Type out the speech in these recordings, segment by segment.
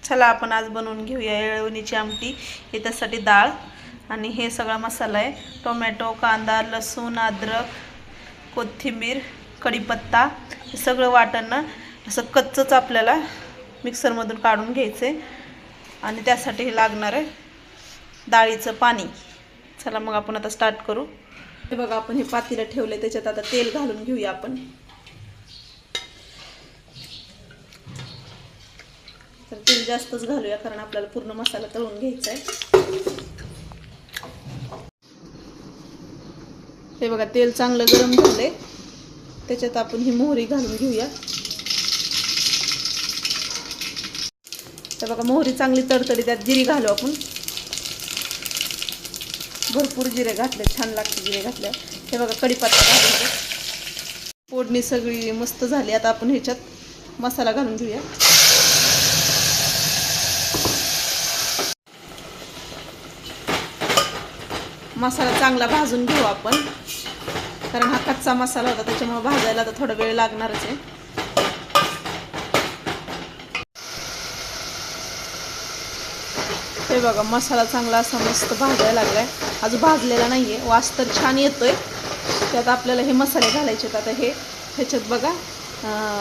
चला आपण आज बनवून घेऊया येळवणीची आमटी। हे त्यासाठी डाळ आणि हे सगळा मसाला आहे, टोमॅटो, कांदा, लसूण, अद्रक, कोथिंबीर, कढीपत्ता, हे सगळं वाटण असं कच्चंच आपल्याला मिक्सरमधून काढून घ्यायचे आणि त्यासाठी हे लागणार आहे डाळीचं पाणी। चला मग आपण आता स्टार्ट करू। हे बघा आपण हे पातेलं ठेवले, त्याच्यात आता तेल घालून घेऊया आपण। तर तेल जास्तच घालूया कारण आपल्याला पूर्ण मसाला तळून घ्यायचा आहे। हे बघा तेल चांगलं गरम झालंय, त्याच्यात आपण ही मोहरी घालून घेऊया। तर बघा मोहरी चांगली तडतडी, त्यात जिरे घालू आपण। भरपूर जिरे घातले, छान लागते जिरे घातले। हे बघा कढीपत्ता घालून फोडणी सगळी मस्त झाली। आता आपण ह्याच्यात मसाला घालून घेऊया। मसाला चांगला भाजून घेऊ आपण, कारण हा कच्चा मसाला होता त्याच्यामुळे भाजायला तर थोडा वेळ लागणारच आहे। हे बघा मसाला चांगला असा मस्त भाजायला लागलाय, अजून भाजलेला नाहीये, वास तर छान येतोय। त्यात आपल्याला हे मसाले घालायचे आहेत। आता हे ह्याच्यात बघा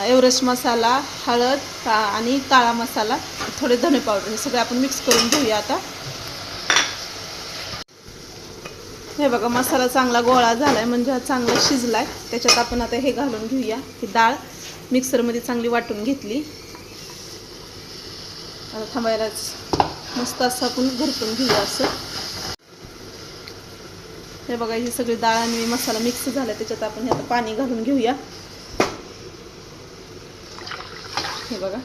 एव्हरेस्ट मसाला, हळद आणि काळा मसाला, थोडे धने पावडर, हे सगळे आपण मिक्स करून घेऊया आता। हे बघा मसाला चांगला गोळा झालाय, म्हणजे हा चांगला शिजलाय। त्याच्यात आपण आता हे घालून घेऊया। ही डाळ मिक्सरमध्ये चांगली वाटून घेतली, आता थांबायलाच मस्त असं आपण घरटून घेऊया असं। हे बघा ही सगळी डाळ आणि मसाला मिक्स झाला, त्याच्यात आपण हे आता पाणी घालून घेऊया। हे बघा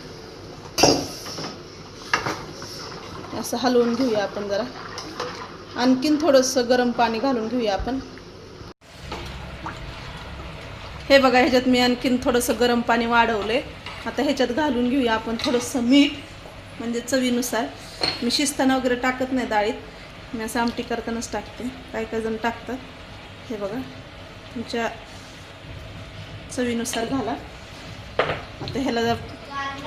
असं हलवून घेऊया आपण जरा, आणखीन थोडंसं गरम पाणी घालून घेऊया आपण। हे बघा ह्याच्यात मी आणखीन थोडंसं गरम पाणी वाढवले। आता ह्याच्यात घालून घेऊया आपण थोडंसं मीठ, म्हणजे चवीनुसार। मी शिजताना वगैरे टाकत नाही डाळीत, मी असं आमटी करतानाच टाकते, काही काही जण टाकतात। हे बघा तुमच्या चवीनुसार घाला। आता ह्याला जर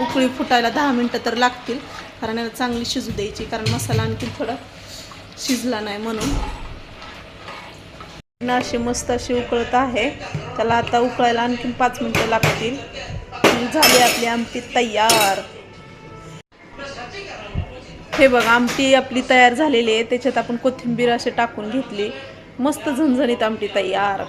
उकळी फुटायला 10 मिनटं तर लागतील, कारण याला चांगली शिजू द्यायची, कारण मसाला आणखी थोडा शिजला नाही म्हणून। अशी मस्त अशी उकळत आहे, त्याला आता उकळायला आणखीन 5 मिनटं लागतील। झाली आपली आमटी तयार। हे बघा आमटी आपली तयार झालेली आहे, त्याच्यात आपण कोथिंबीर असे टाकून घेतली, मस्त झणझणीत आमटी तयार।